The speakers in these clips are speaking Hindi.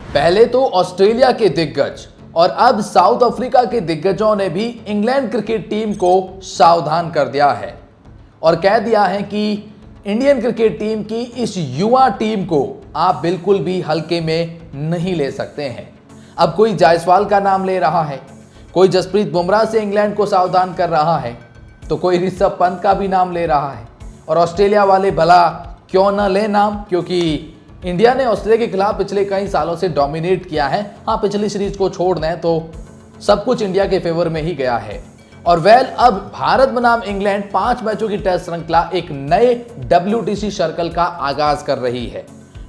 पहले तो ऑस्ट्रेलिया के दिग्गज और अब साउथ अफ्रीका के दिग्गजों ने भी इंग्लैंड क्रिकेट टीम को सावधान कर दिया है और कह दिया है कि इंडियन क्रिकेट टीम की इस युवा टीम को आप बिल्कुल भी हल्के में नहीं ले सकते हैं। अब कोई जायसवाल का नाम ले रहा है, कोई जसप्रीत बुमराह से इंग्लैंड को सावधान कर रहा है, तो कोई ऋषभ पंत का भी नाम ले रहा है। और ऑस्ट्रेलिया वाले भला क्यों ना ले नाम, क्योंकि इंडिया ने ऑस्ट्रेलिया के खिलाफ पिछले कई सालों से डोमिनेट किया है। हाँ, पिछली सीरीज को छोड़ दें तो सब कुछ इंडिया के फेवर में ही गया है। और अब भारत बनाम इंग्लैंड 5 मैचों की टेस्ट श्रृंखला एक नए WTC सर्कल का आगाज कर रही है।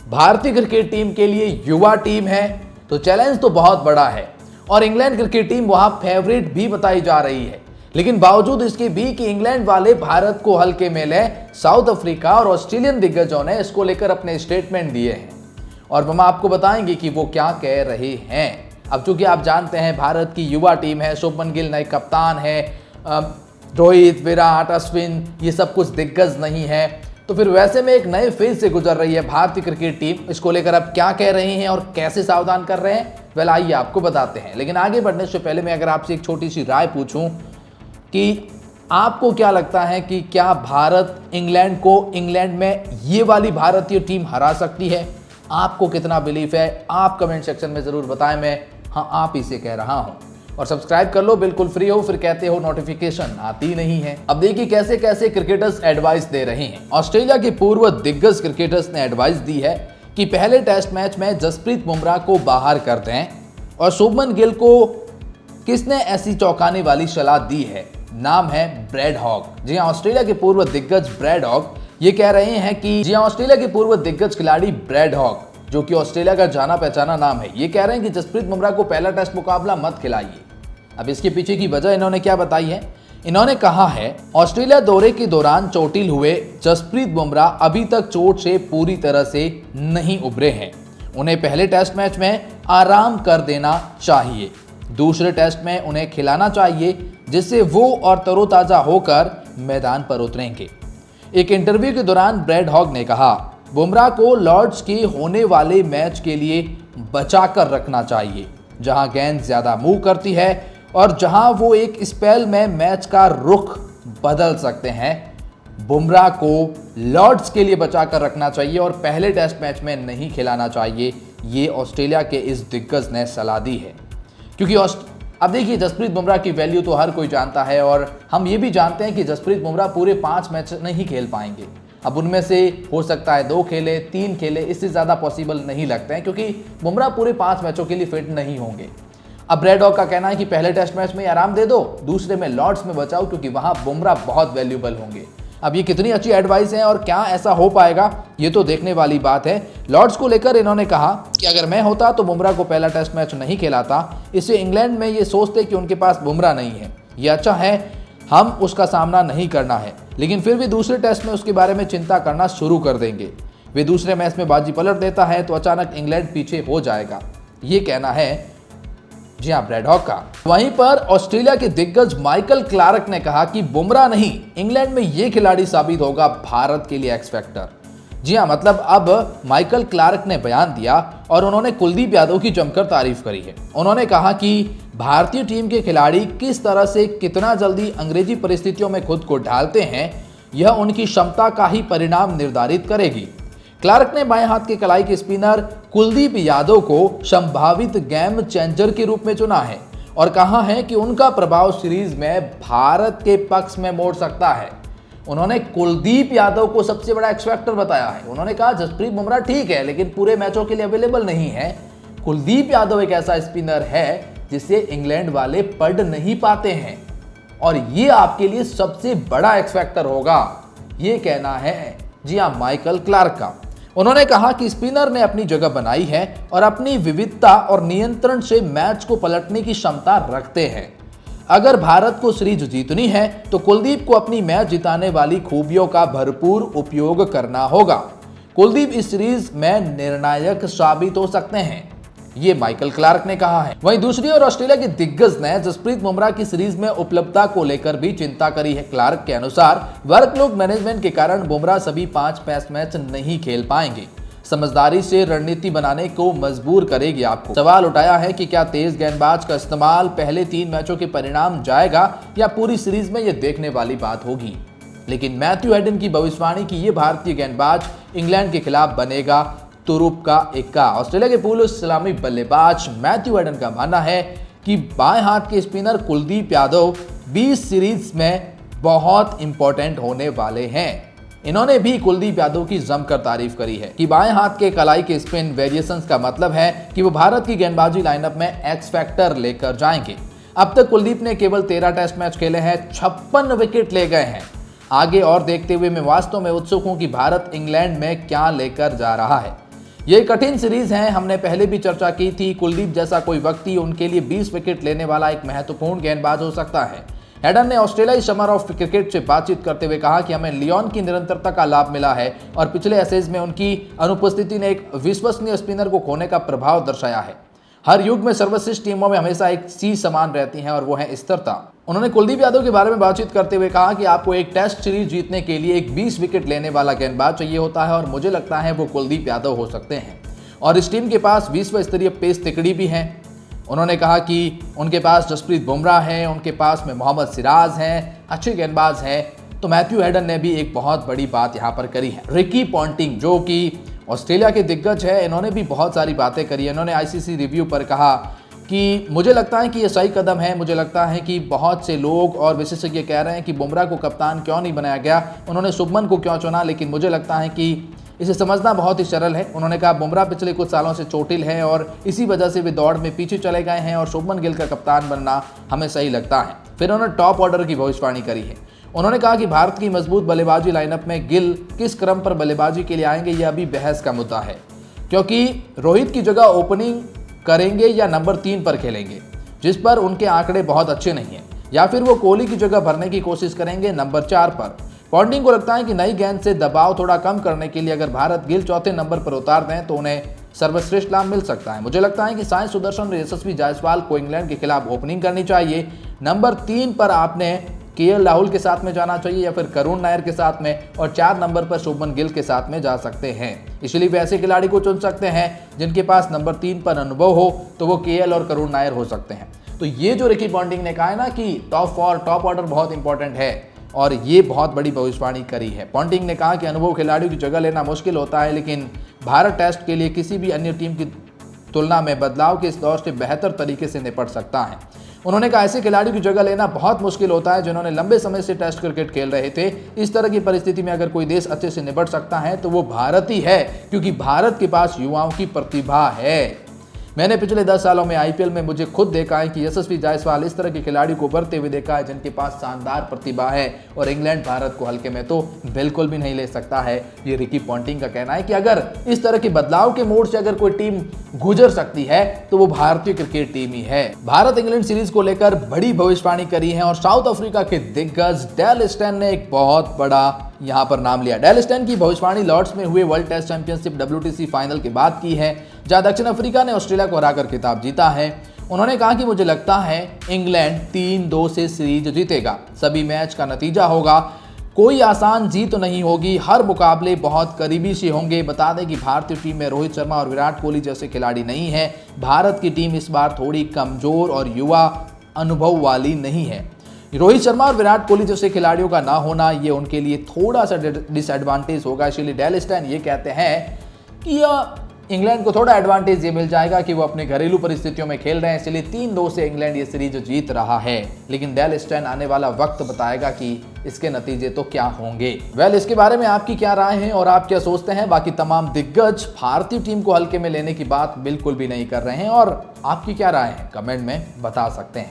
भारतीय क्रिकेट टीम के लिए युवा टीम है तो चैलेंज तो बहुत बड़ा है और इंग्लैंड क्रिकेट टीम वहां फेवरेट भी बताई जा रही है। लेकिन बावजूद इसके भी कि इंग्लैंड वाले भारत को हल्के में ले, साउथ अफ्रीका और ऑस्ट्रेलियन दिग्गजों ने इसको लेकर अपने स्टेटमेंट दिए हैं और हम आपको बताएंगे कि वो क्या कह रहे हैं। अब चूंकि आप जानते हैं भारत की युवा टीम है, शुभमन गिल नए कप्तान है, रोहित, विराट, अश्विन, ये सब कुछ दिग्गज नहीं है, तो फिर वैसे में एक नए फेज से गुजर रही है भारतीय क्रिकेट टीम। इसको लेकर अब क्या कह रहे हैं और कैसे सावधान कर रहे हैं, आइए आपको बताते हैं। लेकिन आगे बढ़ने से पहले मैं अगर आपसे एक छोटी सी राय पूछूं कि आपको क्या लगता है कि क्या भारत इंग्लैंड को इंग्लैंड में ये वाली भारतीय टीम हरा सकती है? आपको कितना बिलीफ है आप कमेंट सेक्शन में जरूर बताएं। मैं आप ही से कह रहा हूं। और सब्सक्राइब कर लो, बिल्कुल फ्री हो, फिर कहते हो नोटिफिकेशन आती नहीं है। अब देखिए कैसे कैसे क्रिकेटर्स एडवाइस दे रहे हैं। ऑस्ट्रेलिया के पूर्व दिग्गज क्रिकेटर्स ने एडवाइस दी है कि पहले टेस्ट मैच में जसप्रीत बुमराह को बाहर कर दें और शुभमन गिल को किसने ऐसी चौंकाने वाली सलाह दी है? नाम है ब्रैड हॉग। जी हाँ, ऑस्ट्रेलिया के पूर्व दिग्गज ब्रैड हॉग ये कह रहे हैं कि ऑस्ट्रेलिया के पूर्व दिग्गज खिलाड़ी ब्रैड हॉग, जो कि ऑस्ट्रेलिया का जाना पहचाना नाम है, ये कह रहे हैं कि जसप्रीत बुमराह को पहला टेस्ट मुकाबला मत खिलाइए। अब इसके पीछे की वजह इन्होंने क्या बताई है? इन्होंने कहा है ऑस्ट्रेलिया दौरे के दौरान चोटिल हुए जसप्रीत बुमराह अभी तक चोट से पूरी तरह से नहीं उभरे हैं। उन्हें पहले टेस्ट मैच में आराम कर देना चाहिए, दूसरे टेस्ट में उन्हें खिलाना चाहिए जिससे वो और तरोताजा होकर मैदान पर उतरेंगे। एक इंटरव्यू के दौरान ब्रैड हॉग ने कहा बुमराह को लॉर्ड्स के होने वाले मैच के लिए बचाकर रखना चाहिए, जहां गेंद ज्यादा मूव करती है और जहां वो एक स्पेल में मैच का रुख बदल सकते हैं। बुमराह को लॉर्ड्स के लिए बचाकर रखना चाहिए और पहले टेस्ट मैच में नहीं खिलाना चाहिए, ये ऑस्ट्रेलिया के इस दिग्गज ने सलाह दी है। क्योंकि अब देखिए जसप्रीत बुमराह की वैल्यू तो हर कोई जानता है और हम ये भी जानते हैं कि जसप्रीत बुमराह पूरे 5 मैच नहीं खेल पाएंगे। अब उनमें से हो सकता है 2 खेले, 3 खेले, इससे ज़्यादा पॉसिबल नहीं लगते हैं क्योंकि बुमराह पूरे 5 मैचों के लिए फिट नहीं होंगे। अब ब्रैड हॉग का कहना है कि पहले टेस्ट मैच में आराम दे दो, दूसरे में लॉर्ड्स में बचाओ क्योंकि वहाँ बुमराह बहुत वैल्यूबल होंगे। अब ये कितनी अच्छी एडवाइस है और क्या ऐसा हो पाएगा ये तो देखने वाली बात है। लॉर्ड्स को लेकर इन्होंने कहा कि अगर मैं होता तो बुमराह को पहला टेस्ट मैच नहीं खिलाता, इससे इंग्लैंड में ये सोचते कि उनके पास बुमराह नहीं है, ये अच्छा है, हम उसका सामना नहीं करना है, लेकिन फिर भी दूसरे टेस्ट में उसके बारे में चिंता करना शुरू कर देंगे। वे दूसरे मैच में बाजी पलट देता है तो अचानक इंग्लैंड पीछे हो जाएगा, ये कहना है जी हाँ ब्रैड हॉग का। वहीं पर ऑस्ट्रेलिया के दिग्गज माइकल क्लार्क ने कहा कि बुमराह नहीं, इंग्लैंड में ये खिलाड़ी साबित होगा भारत के लिए एक्स फैक्टर। जी हाँ, मतलब अब माइकल क्लार्क ने बयान दिया और उन्होंने कुलदीप यादव की जमकर तारीफ करी है। उन्होंने कहा कि भारतीय टीम के खिलाड़ी किस तरह से कितना जल्दी अंग्रेजी परिस्थितियों में खुद को ढालते हैं, यह उनकी क्षमता का ही परिणाम निर्धारित करेगी। क्लार्क ने बाएं हाथ के कलाई के स्पिनर कुलदीप यादव को संभावित गेम चेंजर के रूप में चुना है और कहा है कि उनका प्रभाव सीरीज में भारत के पक्ष में मोड़ सकता है। उन्होंने कुलदीप यादव को सबसे बड़ा एक्स फैक्टर बताया है। उन्होंने कहा जसप्रीत बुमराह ठीक है लेकिन पूरे मैचों के लिए अवेलेबल नहीं है। कुलदीप यादव एक ऐसा स्पिनर है जिसे इंग्लैंड वाले पढ़ नहीं पाते हैं और ये आपके लिए सबसे बड़ा एक्स फैक्टर होगा, ये कहना है जी हाँ माइकल क्लार्क का। उन्होंने कहा कि स्पिनर ने अपनी जगह बनाई है और अपनी विविधता और नियंत्रण से मैच को पलटने की क्षमता रखते हैं। अगर भारत को सीरीज जीतनी है तो कुलदीप को अपनी मैच जिताने वाली खूबियों का भरपूर उपयोग करना होगा। कुलदीप इस सीरीज में निर्णायक साबित हो सकते हैं, ये माइकल क्लार्क ने कहा है। वहीं दूसरी ओर ऑस्ट्रेलिया के दिग्गज ने जसप्रीत बुमराह की सीरीज में उपलब्धता को लेकर भी चिंता करी है। क्लार्क के अनुसार वर्कलोड मैनेजमेंट के कारण बुमराह सभी 5 टेस्ट मैच नहीं खेल पाएंगे। समझदारी से रणनीति बनाने को मजबूर करेगी आपको। सवाल उठाया है कि क्या तेज गेंदबाज का इस्तेमाल पहले 3 मैचों के परिणाम जाएगा या पूरी सीरीज में यह देखने वाली बात होगी। लेकिन मैथ्यू हेडन की भविष्यवाणी की ये भारतीय गेंदबाज इंग्लैंड के खिलाफ बनेगा तुरुप का इक्का। ऑस्ट्रेलिया के पूर्व सलामी बल्लेबाज मैथ्यू हेडन का मानना है कि बाएं हाथ के स्पिनर कुलदीप यादव 20 सीरीज में बहुत इंपॉर्टेंट होने वाले हैं। इन्होंने भी कुलदीप यादव की जमकर तारीफ करी है कि बाएं हाथ के कलाई के स्पिन वेरिएशंस का मतलब है कि वो भारत की गेंदबाजी लाइनअप में एक्स फैक्टर लेकर जाएंगे। अब तक कुलदीप ने केवल 13 टेस्ट मैच खेले हैं, 56 विकेट ले गए हैं। आगे और देखते हुए मैं वास्तव में उत्सुक हूं कि भारत इंग्लैंड में क्या लेकर जा रहा है। ये कठिन सीरीज है, हमने पहले भी चर्चा की थी। कुलदीप जैसा कोई व्यक्ति उनके लिए 20 विकेट लेने वाला एक महत्वपूर्ण गेंदबाज हो सकता है। हेडन ने ऑस्ट्रेलियाई समर ऑफ क्रिकेट से बातचीत करते हुए कहा कि हमें लियोन की निरंतरता का लाभ मिला है और पिछले एसेज में उनकी अनुपस्थिति ने एक विश्वसनीय स्पिनर को खोने का प्रभाव दर्शाया है। हर युग में सर्वश्रेष्ठ टीमों में हमेशा एक चीज समान रहती है और वो है स्थिरता। उन्होंने कुलदीप यादव के बारे में बातचीत करते हुए कहा कि आपको एक टेस्ट सीरीज जीतने के लिए एक 20 विकेट लेने वाला गेंदबाज चाहिए होता है और मुझे लगता है वो कुलदीप यादव हो सकते हैं और इस टीम के पास विश्व स्तरीय पेस तिकड़ी भी है। उन्होंने कहा कि उनके पास जसप्रीत बुमराह है, उनके पास में मोहम्मद सिराज हैं, अच्छे गेंदबाज हैं। तो मैथ्यू हेडन ने भी एक बहुत बड़ी बात यहाँ पर करी है। रिकी पॉन्टिंग जो कि ऑस्ट्रेलिया के दिग्गज है, इन्होंने भी बहुत सारी बातें करी है। इन्होंने आईसीसी रिव्यू पर कहा कि मुझे लगता है कि ये सही कदम है। मुझे लगता है कि बहुत से लोग और विशेषज्ञ कह रहे हैं कि बुमराह को कप्तान क्यों नहीं बनाया गया, उन्होंने शुभमन को क्यों चुना, लेकिन मुझे लगता है कि इसे समझना बहुत ही सरल है। उन्होंने कहा बुमराह पिछले कुछ सालों से चोटिल है और इसी वजह से वे दौड़ में पीछे चले गए हैं और शुभमन गिल का कप्तान बनना हमें सही लगता है। फिर उन्होंने टॉप ऑर्डर की भविष्यवाणी करी है। उन्होंने कहा कि भारत की मजबूत बल्लेबाजी लाइनअप में गिल किस क्रम पर बल्लेबाजी के लिए आएंगे यह अभी बहस का मुद्दा है, क्योंकि रोहित की जगह ओपनिंग करेंगे या नंबर 3 पर खेलेंगे, जिस पर उनके आंकड़े बहुत अच्छे नहीं हैं, या फिर वो कोहली की जगह भरने की कोशिश करेंगे नंबर 4 पर। पॉन्टिंग को लगता है कि नई गेंद से दबाव थोड़ा कम करने के लिए अगर भारत गिल चौथे नंबर पर उतार दें तो उन्हें सर्वश्रेष्ठ लाभ मिल सकता है। मुझे लगता है कि साई सुदर्शन और यशस्वी जायसवाल को इंग्लैंड के खिलाफ ओपनिंग करनी चाहिए। नंबर 3 पर आपने केएल राहुल के साथ में जाना चाहिए या फिर करुण नायर के साथ में, और 4 नंबर पर शुभमन गिल के साथ में जा सकते हैं। इसलिए वे ऐसे खिलाड़ी को चुन सकते हैं जिनके पास नंबर 3 पर अनुभव हो, तो वो केएल और करुण नायर हो सकते हैं। तो ये जो रिकी पॉन्टिंग ने कहा है ना कि टॉप ऑर्डर बहुत इंपॉर्टेंट है, और ये बहुत बड़ी भविष्यवाणी करी है। पॉन्टिंग ने कहा कि अनुभव खिलाड़ियों की जगह लेना मुश्किल होता है, लेकिन भारत टेस्ट के लिए किसी भी अन्य टीम की तुलना में बदलाव के इस दौर से बेहतर तरीके से निपट सकता है। उन्होंने कहा ऐसे खिलाड़ियों की जगह लेना बहुत मुश्किल होता है जिन्होंने लंबे समय से टेस्ट क्रिकेट खेल रहे थे। इस तरह की परिस्थिति में अगर कोई देश अच्छे से निपट सकता है तो वो भारत ही है, क्योंकि भारत के पास युवाओं की प्रतिभा है। मैंने पिछले 10 सालों में आईपीएल में मुझे खुद देखा है कि यशस्वी जायसवाल इस तरह के खिलाड़ी को उभरते हुए देखा है जिनके पास शानदार प्रतिभा है, और इंग्लैंड भारत को हल्के में तो बिल्कुल भी नहीं ले सकता है। ये रिकी पॉन्टिंग का कहना है कि अगर इस तरह के बदलाव के मोड़ से अगर कोई टीम गुजर सकती है तो वो भारतीय क्रिकेट टीम ही है। भारत इंग्लैंड सीरीज को लेकर बड़ी भविष्यवाणी करी है और साउथ अफ्रीका के दिग्गज डेल स्टेन ने एक बहुत बड़ा यहां पर नाम लिया। डेल स्टेन की भविष्यवाणी लॉर्ड्स में हुए world test championship WTC final के बाद की है, जहां दक्षिण अफ्रीका ने ऑस्ट्रेलिया को हराकर खिताब जीता है। उन्होंने कहा कि मुझे लगता है इंग्लैंड 3-2 से सीरीज जीतेगा। सभी मैच का नतीजा होगा, कोई आसान जीत नहीं होगी, हर मुकाबले बहुत करीबी से होंगे। बता दें कि भारतीय टीम में रोहित शर्मा और विराट कोहली जैसे खिलाड़ी नहीं है। भारत की टीम इस बार थोड़ी कमजोर और युवा अनुभव वाली नहीं है। रोहित शर्मा और विराट कोहली जैसे खिलाड़ियों का ना होना ये उनके लिए थोड़ा सा डिसएडवांटेज होगा। इसलिए डेल स्टेन ये कहते हैं कि इंग्लैंड को थोड़ा एडवांटेज ये मिल जाएगा कि वो अपने घरेलू परिस्थितियों में खेल रहे हैं, इसलिए 3-2 से इंग्लैंड ये सीरीज जीत रहा है। लेकिन डेल स्टेन आने वाला वक्त बताएगा कि इसके नतीजे तो क्या होंगे। इसके बारे में आपकी क्या राय है और आप क्या सोचते हैं? बाकी तमाम दिग्गज भारतीय टीम को हल्के में लेने की बात बिल्कुल भी नहीं कर रहे हैं, और आपकी क्या राय है कमेंट में बता सकते हैं।